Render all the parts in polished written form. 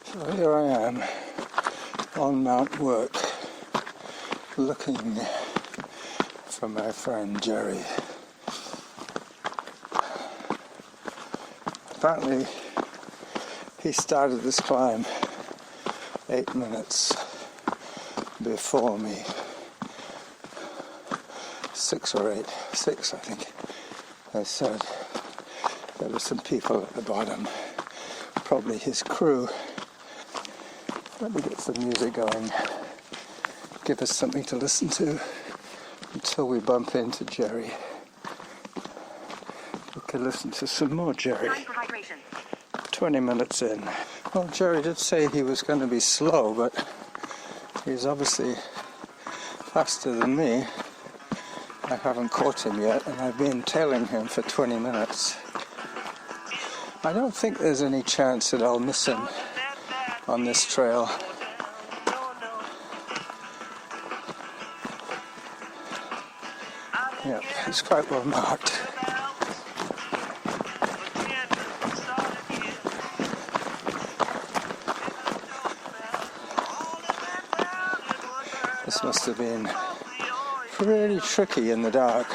So here I am on Mount Work, looking for my friend Jerry. Apparently he started this climb 8 minutes before me. 6 or 8, 6 I think. I said there were some people at the bottom, probably his crew. Let me get some music going, give us something to listen to until we bump into Jerry. We could listen to some more Jerry. 20 minutes in. Well, Jerry did say he was going to be slow, but he's obviously faster than me. I haven't caught him yet, and I've been tailing him for 20 minutes. I don't think there's any chance that I'll miss him on this trail. Yeah, it's quite well marked. This must have been pretty tricky in the dark.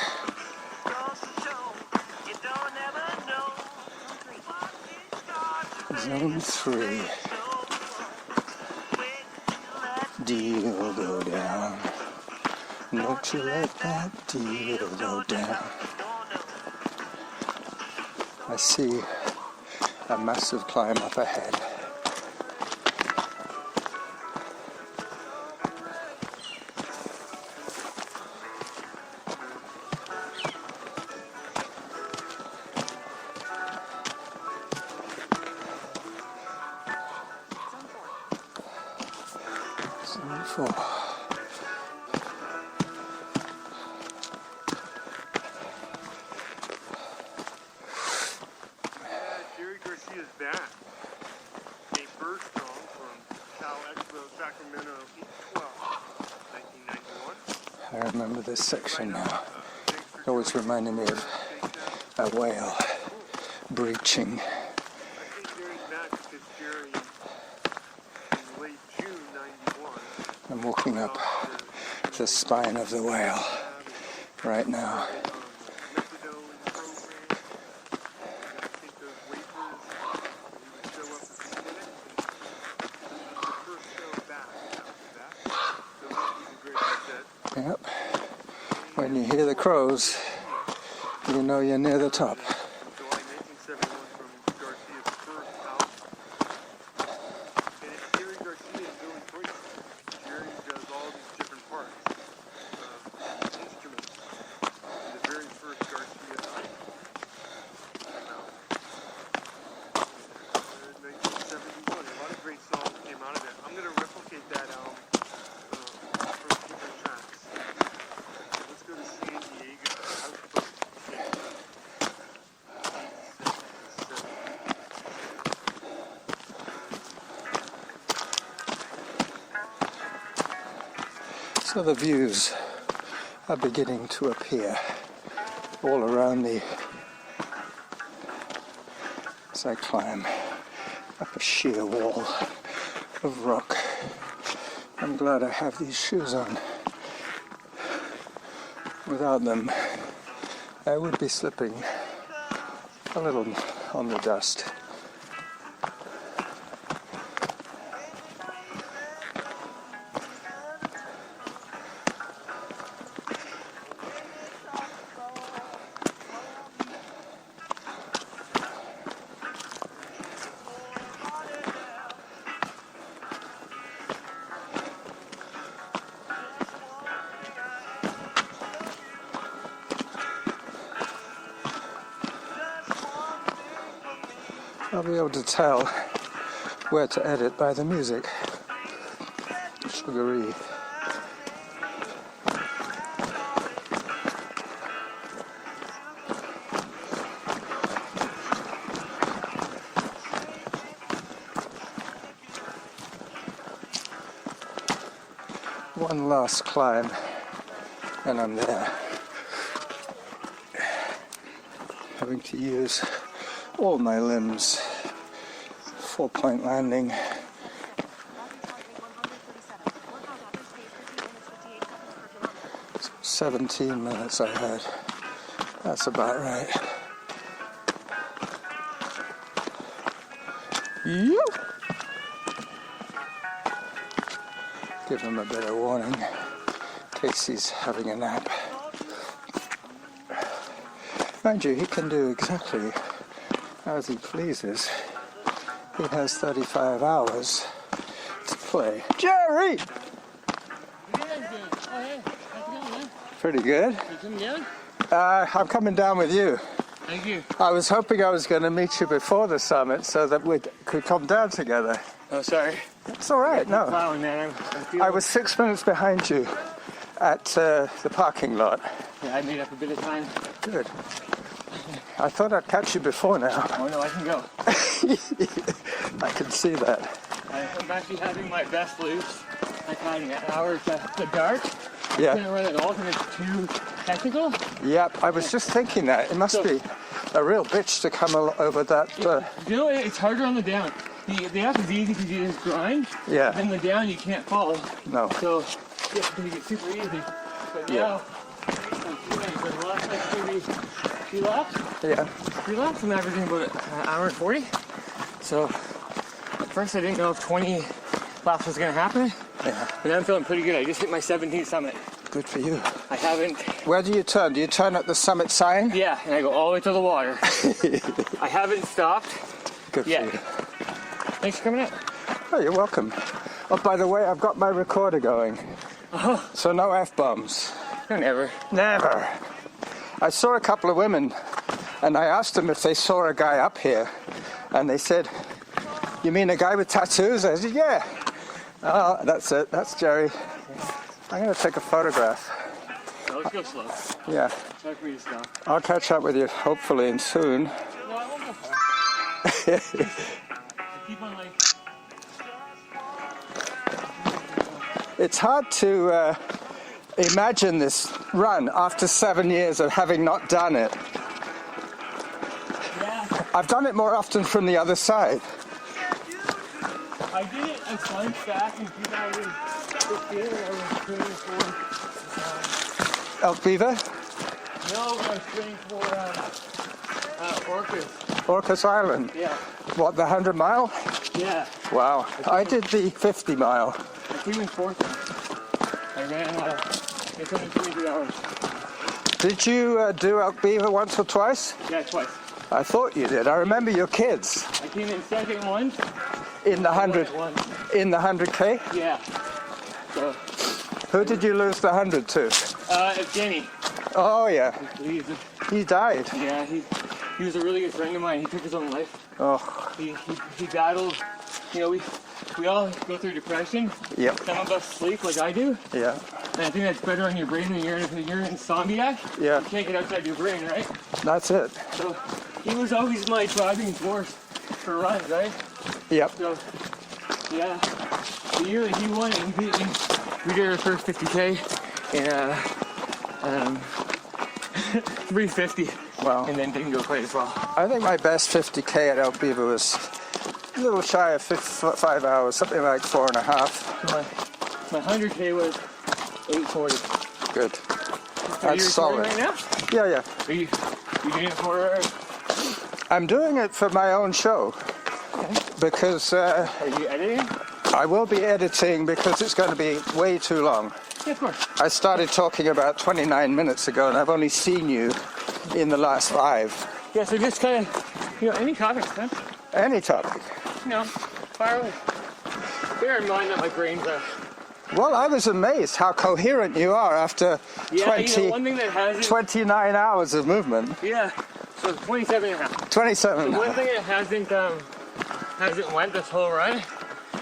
Zone 3. Deal go down. Don't you let that deal go down. I see a massive climb up ahead. Zone 4. I remember this section now. It always reminded me of a whale breaching. I'm walking up the spine of the whale right now. Yep. When you hear the crows, you know you're near the top. So the views are beginning to appear all around me as I climb up a sheer wall of rock. I'm glad I have these shoes on. Without them, I would be slipping a little on the dust. I'll be able to tell where to edit by the music. Sugary. One last climb and I'm there. Having to use all my limbs. 4-point landing. 17 minutes I had. That's about right. You. Give him a bit of warning in case he's having a nap. Mind you, he can do exactly as he pleases. He has 35 hours to play. Jerry! Pretty good. You coming down? I'm coming down with you. Thank you. I was hoping I was going to meet you before the summit so that we could come down together. Oh, sorry. It's all right, no. Plowing, man. I was 6 minutes behind you at the parking lot. Yeah, I made up a bit of time. Good. I thought I'd catch you before now. Oh, no, I can go. I can see that. I'm actually having my best loops. Like having an hour to the dark. Yeah. I can't run at all because it's too technical. Yep, I was just thinking that. It must be a real bitch to come over that. You know, it's harder on the down. The up is easy because you just grind. Yeah. Then the down you can't follow. No. So it's super easy. But now, for the last like maybe 2 laps. Yeah. 3 laps, I'm averaging about an hour and 40. So at first I didn't know if 20 laps was going to happen. Yeah. But I'm feeling pretty good. I just hit my 17th summit. Good for you. I haven't. Where do you turn? Do you turn at the summit sign? Yeah, and I go all the way to the water. I haven't stopped. Good for you. Thanks for coming out. Oh, you're welcome. Oh, by the way, I've got my recorder going. Oh. So no F-bombs. Never. Never. I saw a couple of women, and I asked them if they saw a guy up here, and they said, "You mean a guy with tattoos?" I said, "Yeah." Oh, that's it. That's Jerry. I'm going to take a photograph. So let's go slow. Yeah. Sorry for me to stop. I'll catch up with you hopefully and soon. No, I won't go far. I keep on like... It's hard to imagine this run after 7 years of having not done it. Yeah. I've done it more often from the other side. I did it a month back in 2015 when I was training for... Elk Beaver? No, I was training for Orcas. Orcas Island? Yeah. What, the 100 mile? Yeah. Wow. I did the 50 mile. I came in 4th. I ran it's only 22 hours. Did you do Elk Beaver once or twice? Yeah, twice. I thought you did. I remember your kids. I came in 2nd once. In the 100, in the 100K? Yeah. So, who did you lose the 100 to? Jenny. Oh yeah. He died. Yeah, he was a really good friend of mine. He took his own life. Oh. He battled. You know, we all go through depression. Yep. Some of us sleep like I do. Yeah. And I think that's better on your brain when you're in insomniac. Yeah. You can't get outside your brain, right? That's it. So he was always my driving force for runs, right? Yep. So, yeah, the year that he won, he beat me. We did our first 50K in 350. Wow. And then didn't go quite as well. I think my best 50K at Elk Beaver was a little shy of 5 hours, something like 4.5. My 100K was 840. Good. Are you That's solid. right now? Yeah, yeah. Are you doing it for... I'm doing it for my own show. Okay. Because Are you editing? I will be editing because it's going to be way too long. Yeah, of course. I started talking about 29 minutes ago and I've only seen you in the last 5. Yeah, so just kind of, any topics, huh? Any topic. Fire away. Bear in mind that my brain's Well, I was amazed how coherent you are after one thing that hasn't... 29 hours of movement. Yeah, so 27 and a half. 27. The one thing that hasn't went this whole run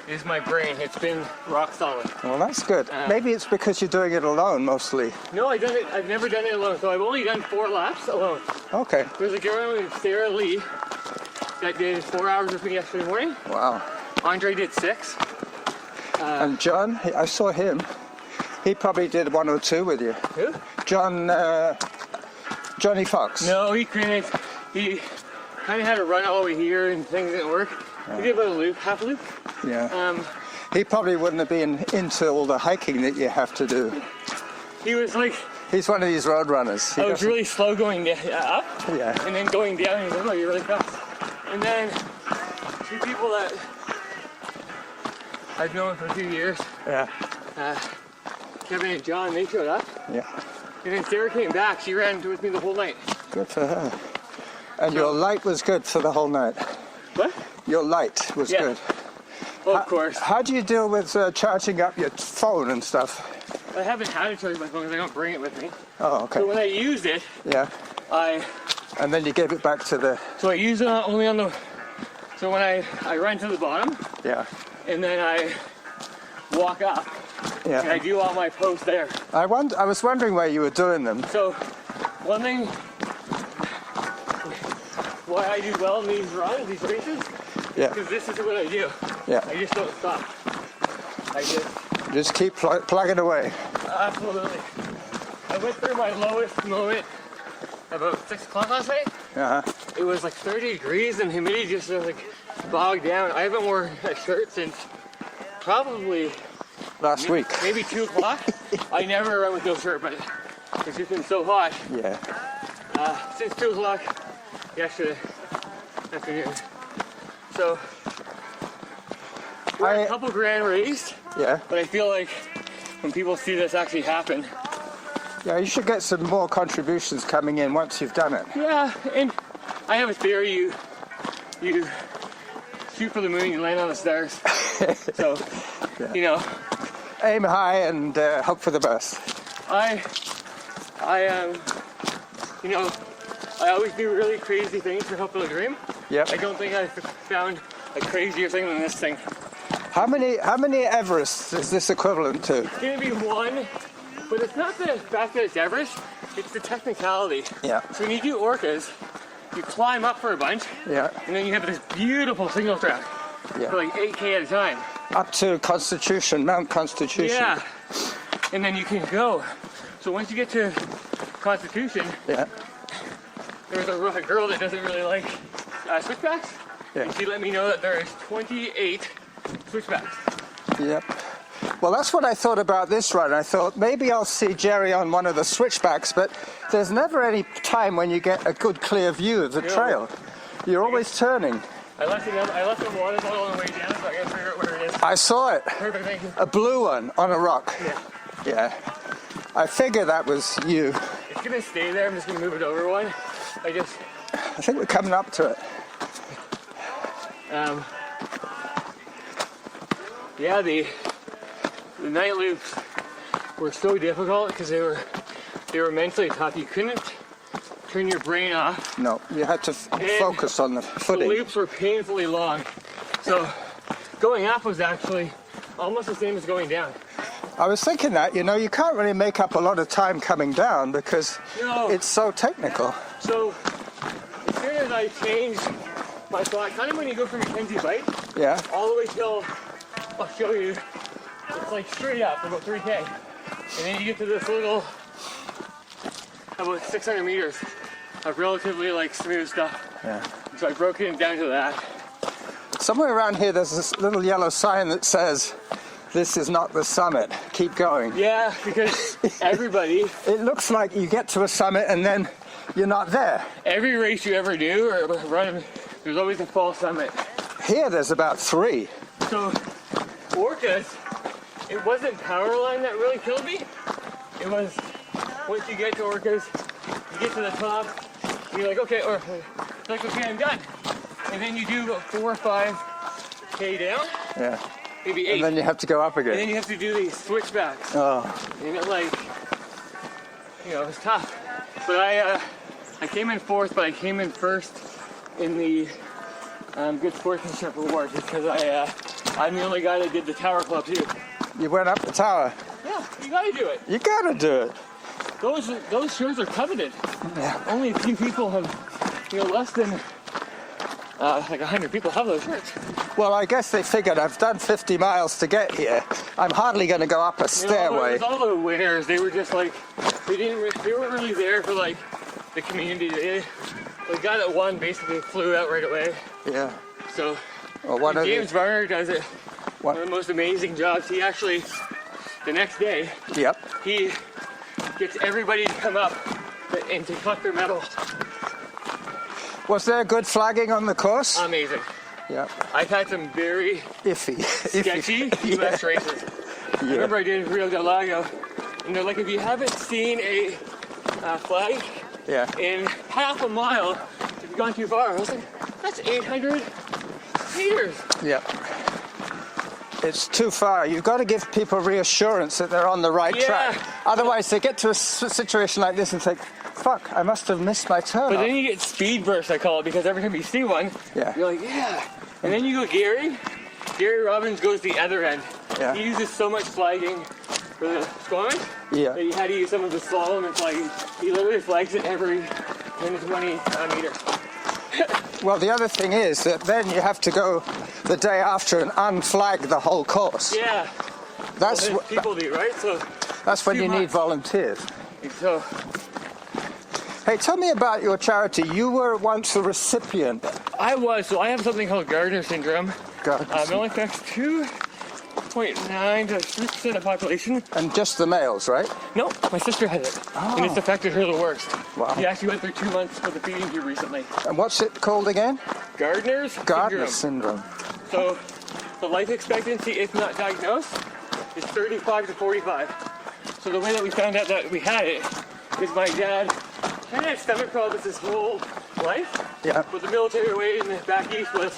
is my brain. It's been rock solid. Well, that's good. Maybe it's because you're doing it alone mostly. No, I've never done it alone, so I've only done 4 laps alone. Okay. There's a girl named Sarah Lee that did 4 hours with me yesterday morning. Wow. Andre did 6. And John, I saw him. He probably did 1 or 2 with you. Who? Johnny Fox. No, he kind of had a run all the way here and things didn't work. We did about a loop, half a loop. Yeah. He probably wouldn't have been into all the hiking that you have to do. He was like... He's one of these road runners. I was really slow going up, yeah, and then going down, he's like, oh, you're really fast. And then two people that I've known for a few years, yeah, Kevin and John, they showed up. yeah. And then Sarah came back. She ran with me the whole night. Good for her. And your light was good for the whole night. What? Your light was good. Oh, of course. How do you deal with charging up your phone and stuff? I haven't had to charge my phone because I don't bring it with me. Oh, okay. So when I used it, yeah. And then you gave it back to the... So I use it only on the... So when I run to the bottom. Yeah. And then I walk up. Yeah. And I do all my posts there. I was wondering where you were doing them. So one thing why I do well in these runs, these races, yeah, because this is what I do. Yeah. I just don't stop. I just keep plugging away. Absolutely. I went through my lowest moment about 6 o'clock last night. Uh-huh. It was like 30 degrees and humidity just was like bogged down. I haven't worn a shirt since probably last week. Maybe 2 o'clock. I never run with no shirt, but it's just been so hot. Yeah. Since 2 o'clock yesterday afternoon. So we're a couple grand raised. Yeah. But I feel like when people see this actually happen. Yeah, you should get some more contributions coming in once you've done it. Yeah, and I have a theory you shoot for the moon, you land on the stars. So, yeah. You know. Aim high and hope for the best. You know, I always do really crazy things for helping a dream. Yep. I don't think I've found a crazier thing than this thing. How many Everests is this equivalent to? It's gonna be one, but it's not the fact that it's Everest, it's the technicality. Yeah. So when you do orcas, you climb up for a bunch, yeah, and then you have this beautiful single track yeah, for like 8K at a time. up to Constitution, Mount Constitution. Yeah, and then you can go. So once you get to Constitution, yeah, there's a girl that doesn't really like switchbacks, yeah, and she let me know that there is 28 switchbacks. yep. Well, that's what I thought about this run. I thought maybe I'll see Jerry on one of the switchbacks, but there's never any time when you get a good clear view of the trail. You're always turning. I left the water bottle on the way down, so I gotta figure out where it is. I saw it. Perfect, thank you. A blue one on a rock. Yeah. Yeah. I figure that was you. It's gonna stay there. I'm just gonna move it over one. I think we're coming up to it. Yeah, the night loops were so difficult because they were mentally tough. You couldn't turn your brain off. No, you had to focus on the footing. The loops were painfully long. So going up was actually almost the same as going down. I was thinking that, you can't really make up a lot of time coming down because it's so technical. So as soon as I changed my thought, kind of when you go from Mackenzie Bight, yeah, all the way till, I'll show you, it's like straight up about 3K. And then you get to this little, about 600 meters of relatively like smooth stuff. Yeah. So I broke it down to that. Somewhere around here there's this little yellow sign that says, "This is not the summit. Keep going." Yeah, because everybody... It looks like you get to a summit and then you're not there. Every race you ever do or run, there's always a false summit. Here there's about 3. So, orcas, it wasn't Powerline that really killed me. It was, once you get to orcas, you get to the top, and you're like, okay, I'm done. And then you do about 4 or 5K down. Yeah. Maybe 8. And then you have to go up again. And then you have to do these switchbacks. Oh. And it was tough. But I came in 4th, but I came in 1st in the Good Sportsmanship Award because I'm the only guy that did the Tower Club too. You went up the tower. Yeah, you gotta do it. You gotta do it. Those shirts are coveted. Yeah. Only a few people have, less than like 100 people have those shirts. Well, I guess they figured I've done 50 miles to get here. I'm hardly going to go up a stairway. All the winners, they were just like, they weren't really there for like the community. the guy that won basically flew out right away. Yeah. So Well, James Varner does it. What? One of the most amazing jobs. He actually, the next day, Yep. he gets everybody to come up and to collect their medal. Was there good flagging on the course? Amazing. Yeah. I've had some very Iffy. sketchy US races. I remember I did Rio del Lago, and they're like, if you haven't seen a flag Yeah. in half a mile, if you've gone too far, I was like, that's 800 meters. Yep. It's too far. You've got to give people reassurance that they're on the right track. Otherwise, they get to a situation like this and think, fuck, I must have missed my turn. But then you get speed burst, I call it, because every time you see one, you're like, yeah. And then you go Gary Robbins goes the other end. Yeah. He uses so much flagging for the scoring that he had to use some of the slalom and flagging. He literally flags it every 10 to 20 meter. Well, the other thing is that then you have to go the day after and unflag the whole course. Yeah. That's well, what people do, right? So that's when you need volunteers. So, hey, tell me about your charity. You were once a recipient. I was. So I have something called Gardner syndrome. It only affects 2.9 to 3% of the population. And just the males, right? No, my sister had it. And it's affected her the worst. Wow. She actually went through 2 months with a feeding tube recently. And what's it called again? Gardner syndrome. So the life expectancy, if not diagnosed, is 35 to 45. So the way that we found out that we had it is my dad kind of had stomach problems his whole life. Yeah. But the military way in the back east was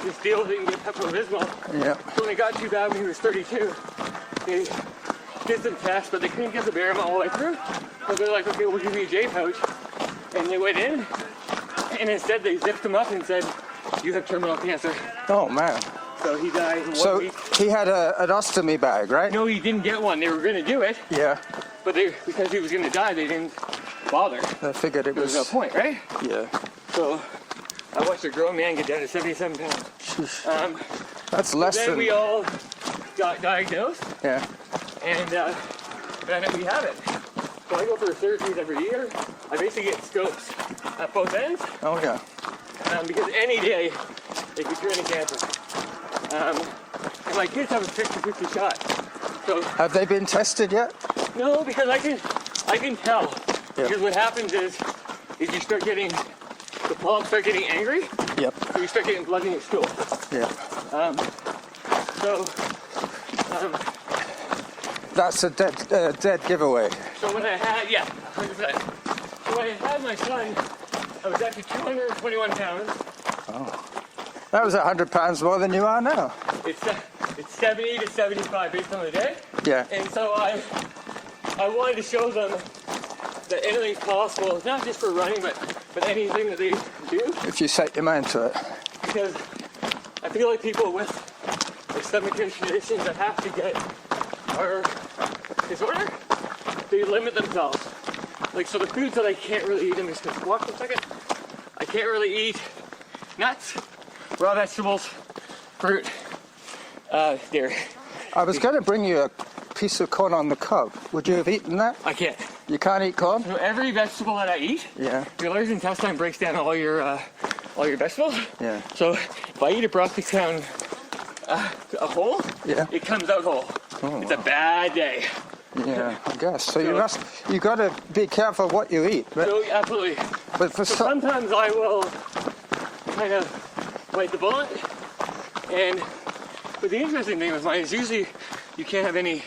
this deal that you can get Pepto-Bismol. Yeah. So when it got too bad when he was 32, they did some tests, but they couldn't get the Barrymore all the way through. So they're like, okay, we'll give you a J pouch. And they went in, and instead they zipped him up and said, you have terminal cancer. Oh, man. So he died in 1 week. He had an ostomy bag, right? No, he didn't get one. They were going to do it. Yeah. But because he was going to die, they didn't bother. I figured it was... There was no point, right? Yeah. So I watched a grown man get down to 77 pounds. That's less then than... we all got diagnosed. Yeah. And then we have it. So I go for surgeries every year. I basically get scopes at both ends. Oh, yeah. Because any day they could cure any cancer. And my kids have a 50-50 shot. So have they been tested yet? No, because I can tell. Yeah. Because what happens is you start getting, the polyps start getting angry. Yep. So you start getting blood in your stool. Yeah. That's a dead giveaway. So when I had, 100%. So when I had my son, I was actually 221 pounds. Oh. That was 100 pounds more than you are now. It's 70 to 75 based on the day. Yeah. And so I wanted to show them that anything's possible, not just for running, but anything that they do. If you set your mind to it. Because I feel like people with stomach conditions that have to get our disorder, they limit themselves. Like, so the foods that I can't really eat, I'm just gonna walk for a second. I can't really eat nuts, raw vegetables, fruit, dairy. I was going to bring you a piece of corn on the cob. Would you have eaten that? I can't. You can't eat corn? So every vegetable that I eat, your large intestine breaks down all your vegetables. Yeah. So if I eat a broccoli down a whole, it comes out whole. Oh, it's a bad day. Yeah, I guess. So you got to be careful what you eat. But, so absolutely. But for sometimes I will kind of bite the bullet. But the interesting thing with mine is usually you can't have any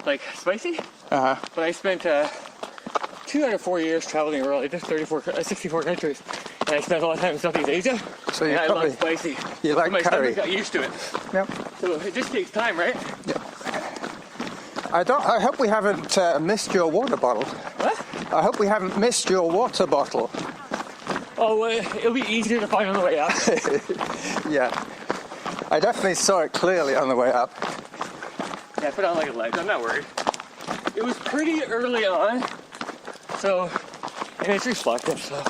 like spicy. But I spent 2 out of 4 years traveling the world. I did 64 countries, and I spent a lot of time in Southeast Asia. So you I love spicy. You like my curry. stomach got used to it. Yep. So it just takes time, right? Yep. I hope we haven't missed your water bottle. What? I hope we haven't missed your water bottle. Oh, it'll be easier to find on the way up. Yeah. I definitely saw it clearly on the way up. Yeah, I put on like a ledge. I'm not worried. It was pretty early on, and it's reflective, so.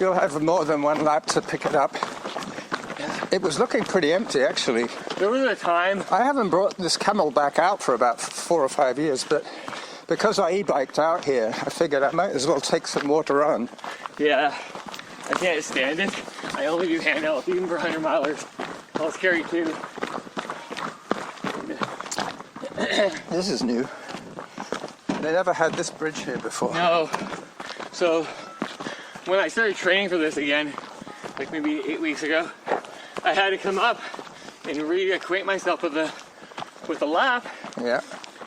You'll have more than one lap to pick it up. It was looking pretty empty, actually. There was a time. I haven't brought this camel back out for about 4 or 5 years, but because I e-biked out here, I figured I might as well take some water on. Yeah, I can't stand it. I only do handheld, even for 100 milers. I'll carry 2. This is new. They never had this bridge here before. No. So when I started training for this again, like maybe 8 weeks ago, I had to come up and reacquaint myself with the lap. Yeah.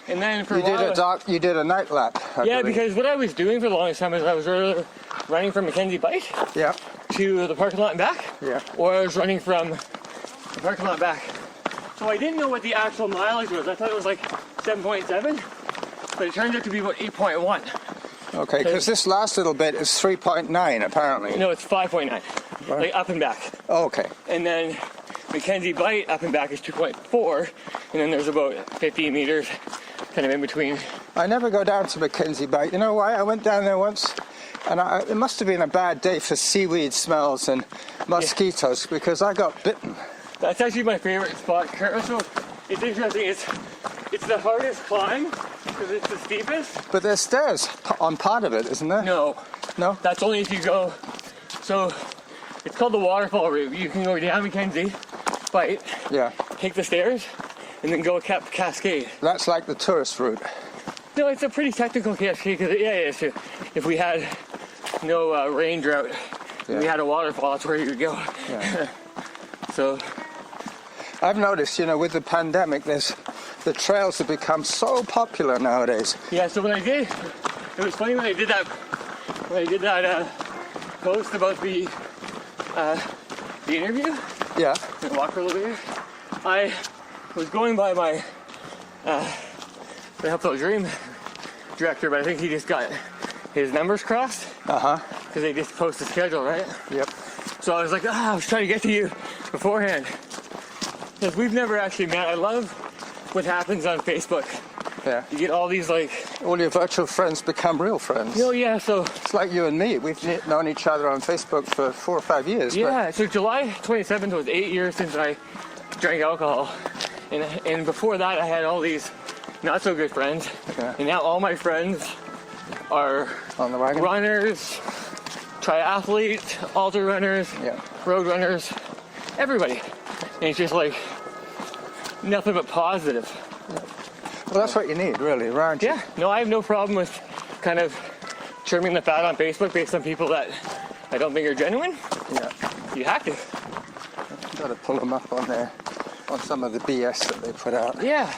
And then for a while, you did a night lap. I yeah, believe. because what I was doing for the longest time is I was either running from Mackenzie Bight Yeah. to the parking lot and back, Yeah. or I was running from the parking lot back. So I didn't know what the actual mileage was. I thought it was like 7.7, but it turned out to be about 8.1. Okay, because this last little bit is 3.9 apparently. No, it's 5.9, Right. like up and back. Oh, okay. And then Mackenzie Bight up and back is 2.4, and then there's about 50 meters kind of in between. I never go down to Mackenzie Bight. You know why? I went down there once, and it must have been a bad day for seaweed smells and mosquitoes because I got bitten. That's actually my favorite spot. So it's interesting. It's the hardest climb because it's the steepest. But there's stairs on part of it, isn't there? No, No? that's only if you go. So it's called the waterfall route. You can go down Mackenzie Bight, Yeah. take the stairs, and then go up Cascade. That's like the tourist route. No, it's a pretty technical cascade because so if we had no rain drought, and we had a waterfall, that's where you would go. Yeah. So I've noticed, with the pandemic, the trails have become so popular nowadays. yeah, so what I did, it was funny when I did that post about the interview, Yeah. the walk for a little bit. I was going by my the Helpful Dream director, but I think he just got his numbers crossed Uh-huh. because they just post the schedule, right? Yep. So I was like, I was trying to get to you beforehand because we've never actually met. I love what happens on Facebook. Yeah. You get all these like, All your virtual friends become real friends. oh yeah, so It's like you and me. We've known each other on Facebook for 4 or 5 years. yeah, so July 27th was 8 years since I drank alcohol, and before that I had all these not so good friends, Yeah. and now all my friends are But on the wagon. runners, triathletes, ultra runners, Yeah. road runners, everybody, and it's just like nothing but positive. Well, that's what you need, really, aren't you? Yeah, no, I have no problem with kind of trimming the fat on Facebook based on people that I don't think are genuine. Yeah. You have to. Got to pull them up on some of the BS that they put out. Yeah,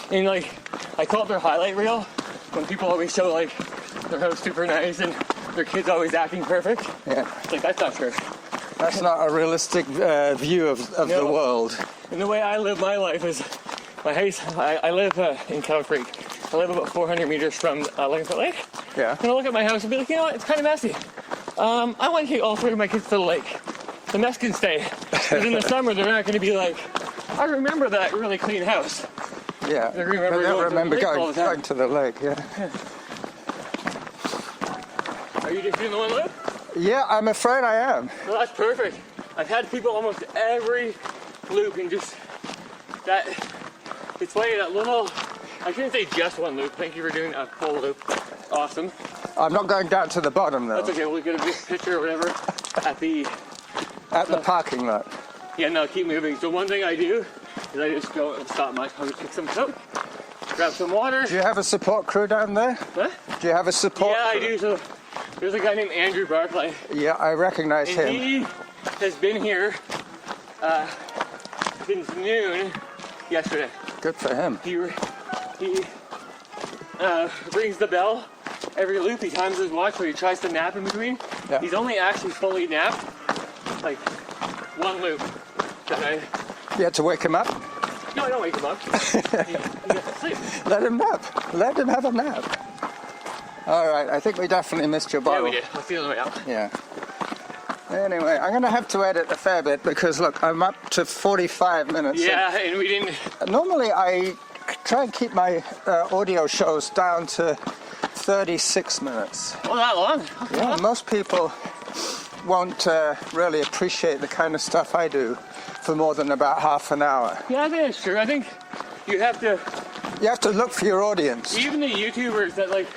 and like I call it their highlight reel when people always show like their house super nice and their kids always acting perfect. Yeah. It's like that's not true. That's not a realistic view of the No. world. And the way I live my life is my house. I live in Kettle Creek. I live about 400 meters from Lincoln Lake. Yeah. And I look at my house and be like, you know what? It's kind of messy. I want to take all 3 of my kids to the lake. The mess can stay. Because in the summer they're not going to be like, I remember that really clean house. Yeah. I remember But going to the lake all the time. going to the lake, yeah. Are you just doing the one loop? Yeah, I'm afraid I am. Well, that's perfect. I've had people almost every loop and just that. It's funny that little. I shouldn't say just one loop. Thank you for doing a full loop. Awesome. I'm not going down to the bottom, though. That's okay. We'll get a big picture or whatever at the. At the parking lot. Yeah, no, keep moving. So one thing I do is I just don't stop much. I'll just pick some soap, grab some water. Do you have a support crew down there? Huh? Do you have a support Yeah, I crew? do. So there's a guy named Andrew Barclay. Yeah, I recognize And him. he has been here since noon yesterday. Good for him. He rings the bell every loop. He times his watch, so he tries to nap in between. Yeah. He's only actually fully napped like one loop. That You had to wake him up? no, I don't wake him up. he gets to sleep. Let him nap. Let him have a nap. All right, I think we definitely missed your Yeah, bottle. we did. Let's see on the way out. Yeah. Anyway, I'm going to have to edit a fair bit because, look, I'm up to 45 minutes. Yeah, and we didn't. Normally, I try and keep my audio shows down to 36 minutes. Oh, that long? Okay. Yeah, most people won't really appreciate the kind of stuff I do for more than about half an hour. Yeah, I think it's true. I think you have to You have to look for your audience. Even the YouTubers that like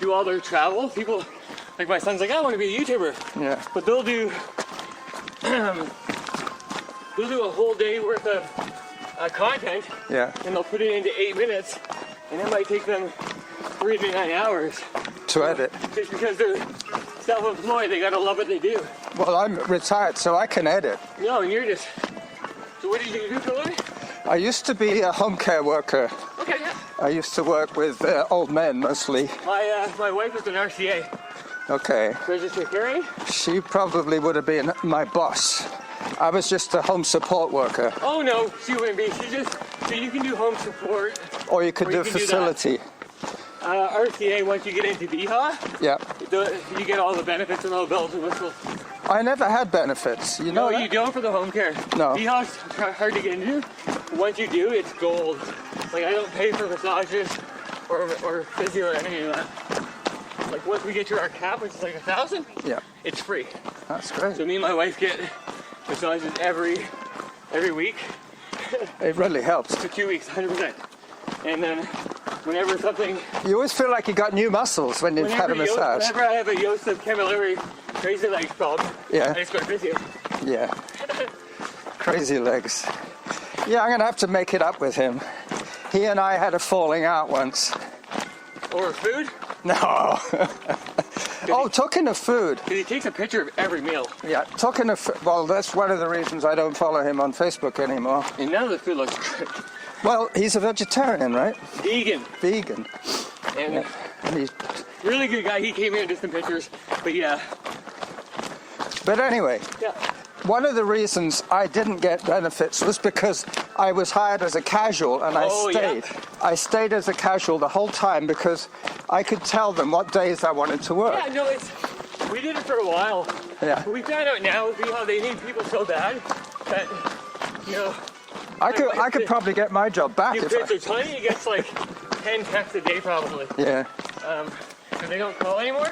do all their travel, people like my son's like, I want to be a YouTuber. Yeah. But they'll do a whole day worth of content. Yeah. And they'll put it into 8 minutes, and it might take them 3 to 9 hours. To edit. Just because they're self-employed, they gotta love what they do. Well, I'm retired, so I can edit. No, and you're just. So what did you do for a living? I used to be a home care worker. Okay, yeah. I used to work with old men mostly. My wife was an RCA. Okay. Registered caring. She probably would have been my boss. I was just a home support worker. Oh no, she wouldn't be. She just so you can do home support. Or you could do facility. RCA, once you get into VHA, Yeah. you get all the benefits and all the bells and whistles. I never had benefits. You know No, that? you don't for the home care. No. VHA's hard to get into. Once you do, it's gold. Like I don't pay for massages or physio or anything like that. Like once we get to our cap, which is like 1,000, Yeah. it's free. That's great. So me and my wife get massages every week It really helps. for 2 weeks, 100%. And then whenever something, You always feel like you got new muscles when you've had a massage. whenever I have a Joseph Camilleri crazy legs problem, Yeah. I just go to physio. Yeah. Crazy legs. Yeah, I'm going to have to make it up with him. He and I had a falling out once. Or food, No. Oh, talking of food. because he takes a picture of every meal. Yeah, talking of well, that's one of the reasons I don't follow him on Facebook anymore. And none of the food looks good. Well, he's a vegetarian, right? Vegan. Vegan. And Yeah. And he's, really good guy. He came here and did some pictures. But yeah. but anyway, Yeah. one of the reasons I didn't get benefits was because I was hired as a casual and I Oh, stayed. yeah. I stayed as a casual the whole time because I could tell them what days I wanted to work. Yeah, no, we did it for a while. Yeah. But we found out now how they need people so bad that, you know, I could probably get my job back you if put I... their Tony, he gets like 10 texts a day probably. Yeah. And they don't call anymore.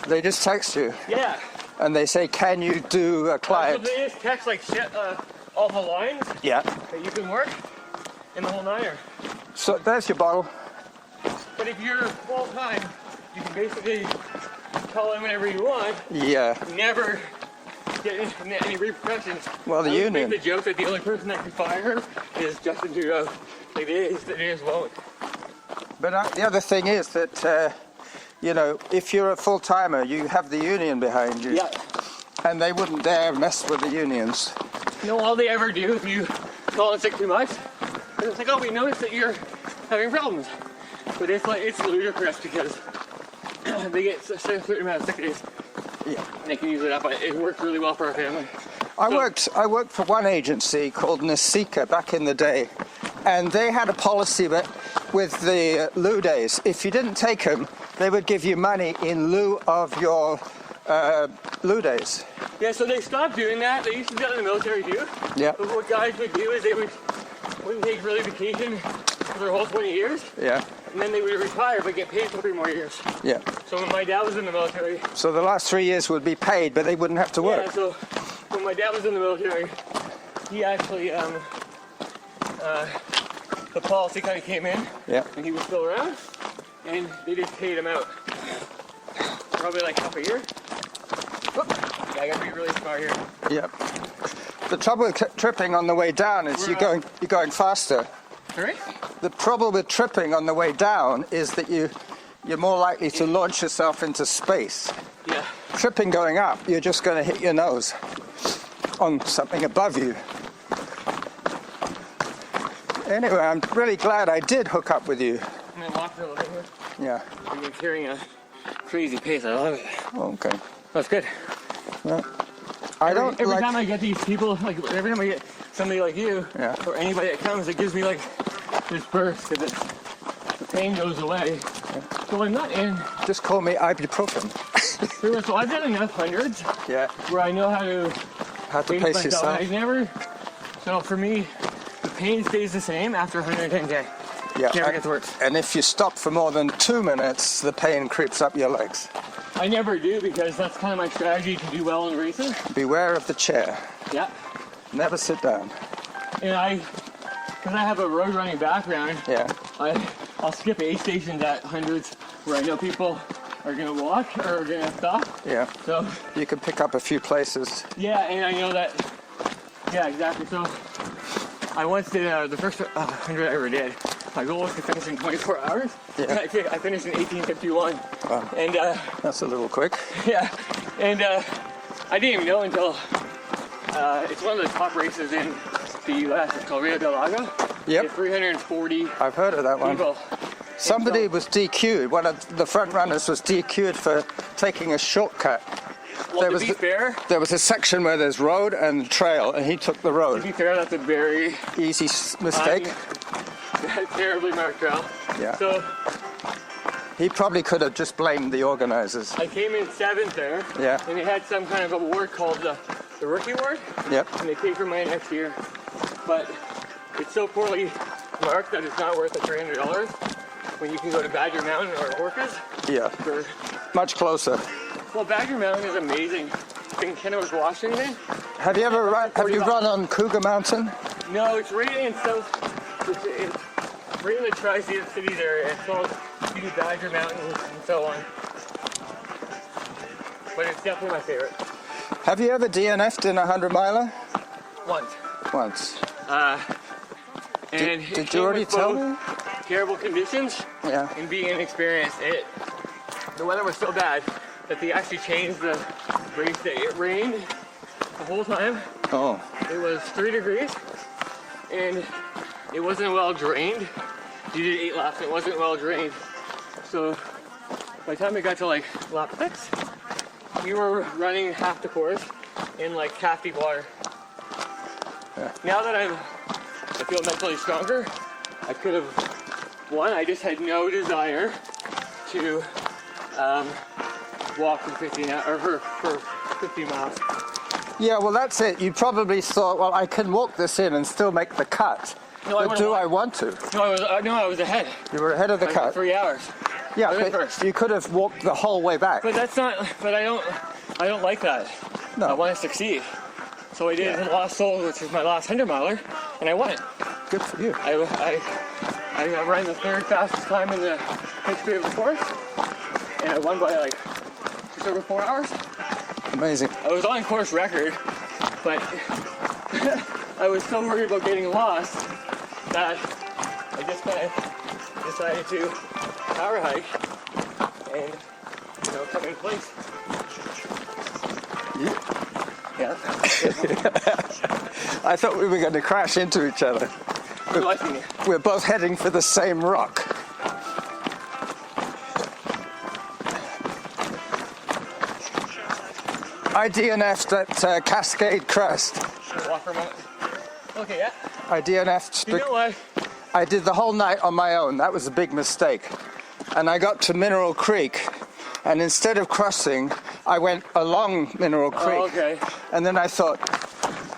They just text you Yeah. and they say, can you do a So client? they just text like shit, all the lines Yeah. that you can work in the whole niner. So there's your bottle. But if you're full time, you can basically call in whenever you want. Yeah. Never get any repercussions. Well, the I always union. make the joke that the only person that can fire her is Justin Trudeau. Like they just won't. But the other thing is that, you know, if you're a full-timer, you have the union behind you. Yeah. And they wouldn't dare mess with the unions. You know, all they ever do if you call in sick too much, it's like, oh, we noticed that you're having problems. But it's like, it's ludicrous because they get a certain amount of sick days. Yeah. And they can use it up. It worked really well for our family. I worked for one agency called Nasika back in the day, and they had a policy that with the loo days, if you didn't take them, they would give you money in lieu of your loo days. Yeah, so they stopped doing that. They used to do that in the military too. Yeah. But what guys would do is they wouldn't take really vacation for their whole 20 years, Yeah. and then they would retire but get paid for 3 more years. Yeah. So when my dad was in the military, So the last 3 years would be paid, but they wouldn't have to work. yeah, so when my dad was in the military, he actually, the policy kind of came in, Yeah. and he was still around, and they just paid him out. Probably like half a year. Yeah, I gotta be really smart here. Yeah. The trouble with tripping on the way down is you're going faster. Alright? The trouble with tripping on the way down is that you're more likely to launch yourself into space. Yeah. Tripping going up, you're just going to hit your nose on something above you. Anyway, I'm really glad I did hook up with you. I'm gonna walk for a little bit here. Yeah. I've been carrying a crazy pace. I love it. Okay. That's good. Well, I don't Every like... time I get these people, like every time I get somebody like you, Yeah. or anybody that comes, it gives me like this burst because the pain goes away. So I'm not in. Just call me ibuprofen. So I've done enough hundreds Yeah. where I know how to Pace myself. yourself. I never. So for me, the pain stays the same after 110K. Yeah. Never gets worse. And if you stop for more than 2 minutes, the pain creeps up your legs. I never do because that's kind of my strategy to do well in racing. Beware of the chair. Yeah. Never sit down. And because I have a road running background, Yeah. I'll skip aid stations at hundreds where I know people are gonna walk or are gonna stop. Yeah. So you can pick up a few places. yeah, and I know that. Yeah, exactly. So I once did the first 100 I ever did. My goal was to finish in 24 hours. Yeah. I finished in 1851. Wow. And That's a little quick. yeah, and I didn't even know until it's one of the top races in the U.S. It's called Rio del Lago. Yep. It's 340 I've heard of that one. people. Somebody was DQ'd. One of the front runners was DQ'd for taking a shortcut. Well, to be fair, There was a section where there's road and trail, and he took the to road. be fair, that's a very Easy mistake. terribly marked trail. Yeah. So He probably could have just blamed the organizers. I came in 7th there. Yeah. And they had some kind of award called the rookie award. Yep. And they paid for mine next year. But it's so poorly marked that it's not worth the $300 when you can go to Badger Mountain or Orcas Yeah. for. Much closer. Well, Badger Mountain is amazing. In Kennewick, Washington. Have you ever run on Cougar Mountain? No, it's right in South. It's right in the Tri-State Cities area. It's called Badger Mountain and so on. But it's definitely my favorite. Have you ever DNF'd in a 100-miler? Once. Once. And Did you already tell me? Terrible conditions Yeah. and being inexperienced. The weather was so bad that they actually changed the race day. It rained the whole time. Oh. It was 3 degrees and it wasn't well drained. You did 8 laps and it wasn't well drained. So by the time it got to like lap 6, we were running half the course in like calf deep water. Yeah. Now that I feel mentally stronger, I could have won. I just had no desire to walk for 15 hours or for 50 miles. Yeah, well, that's it. You probably thought, well, I can walk this in and still make the cut. No, But do I want to? No, I was ahead. You were ahead of the By cut. 3 hours. Yeah, I went but first. you could have walked the whole way back. But that's not. But I don't like that. No. I want to succeed. So I did Lost Soul, which is my last 100-miler, and I won it. Good for you. I ran the 3rd fastest time in the history of the course, and I won by like just over 4 hours. Amazing. I was on course record, but I was so worried about getting lost that I just kind of decided to power hike and come in place. Yeah. I thought we were going to crash into each other. We're both heading for the same rock. I DNF'd at Cascade Crest. Walk for a moment. Okay, yeah. I DNF'd. You know what? I did the whole night on my own. That was a big mistake. And I got to Mineral Creek, and instead of crossing, I went along Mineral Creek. Oh, okay. And then I thought,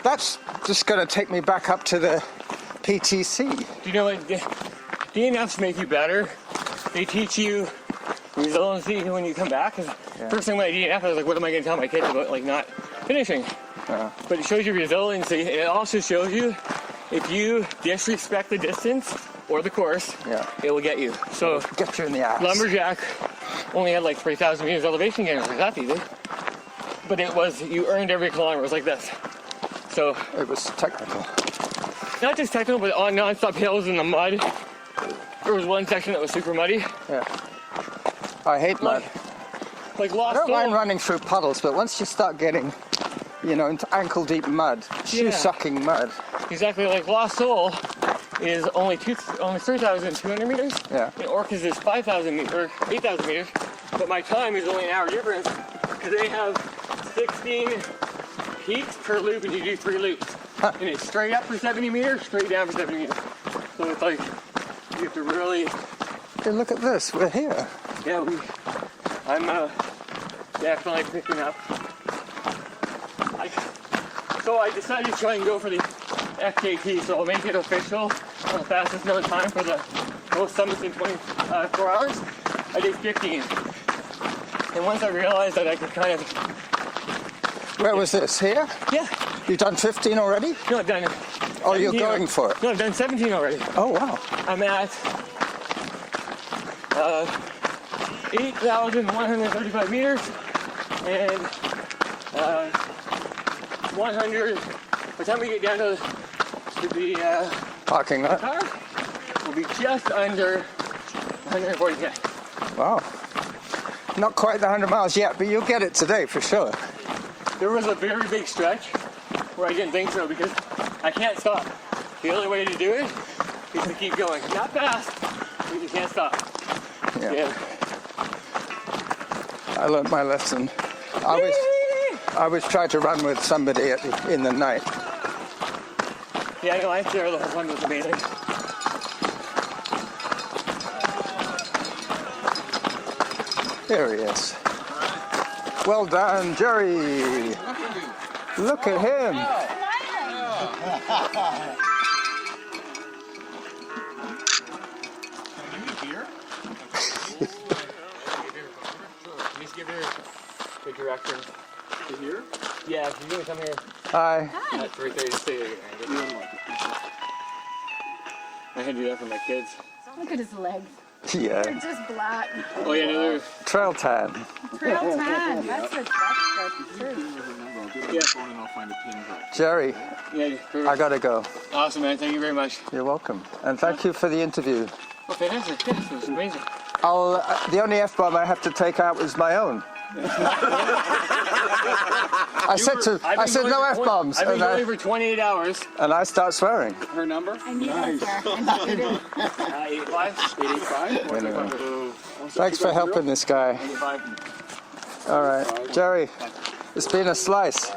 that's just going to take me back up to the PTC. Do you know what? DNFs make you better. They teach you resiliency when you come back. First thing when I DNF, I was like, what am I going to tell my kids about like not finishing? But it shows you resiliency. And it also shows you if you disrespect the distance or the course, it will get you. So get you in the ass. Lumberjack only had like 3,000 meters elevation gain. Like, that's easy. But it was, you earned every kilometer. It was like this. So it was technical. Not just technical, but on non-stop hills in the mud. There was one section that was super muddy. Yeah. I hate mud. Like Lost I don't Soul. mind running through puddles, but once you start getting, into ankle-deep mud, shoe-sucking mud. Exactly, like Lost Soul is only 3,200 meters. Yeah. And Orcas is 5,000 meters, or 8,000 meters. But my time is only an hour difference because they have 16 peaks per loop, and you do 3 loops. Huh. And it's straight up for 70 meters, straight down for 70 meters. So it's like you have to really. Hey, look at this. We're here. Yeah, I'm definitely picking up. So I decided to try and go for the FKT, so I'll make it official on the fastest known time for the most summits in 24 hours. I did 15. And once I realized that I could kind of... Where was this? Here? Yeah. You've done 15 already? No, I've done... Oh, you're going for it? No, I've done 17 already. Oh, wow. I'm at 8,135 meters, and 100. By the time we get down to the Parking lot. car, we'll be just under 140K. Wow. Not quite the 100 miles yet, but you'll get it today for sure. There was a very big stretch where I didn't think so because I can't stop. The only way to do it is to keep going. Not fast, but you can't stop. Yeah. I learned my lesson. I always try to run with somebody in the night. Yeah, I know, I there the whole time. It was amazing. Here he is. Well done, Jerry. Look at him. Just give her the directions. To here? Yeah, she's gonna come here. Hi. At 3:30 to stay here. I had to do that for my kids. Look at his legs. Yeah. They're just black. Oh yeah, no, they're... Trail tan. Trail tan. That's the truth. Jerry, Yeah, I gotta go. awesome, man. Thank you very much. You're welcome. And thank you for the interview. Oh, fantastic. Yes, it was amazing. The only F-bomb I have to take out was my own. I said no F-bombs. I've been going for 28 hours. And I start swearing. Her number? I need it, sir. And he didn't. 85? Anyway. Thanks for helping this guy. 85. All right. Jerry, it's been a slice.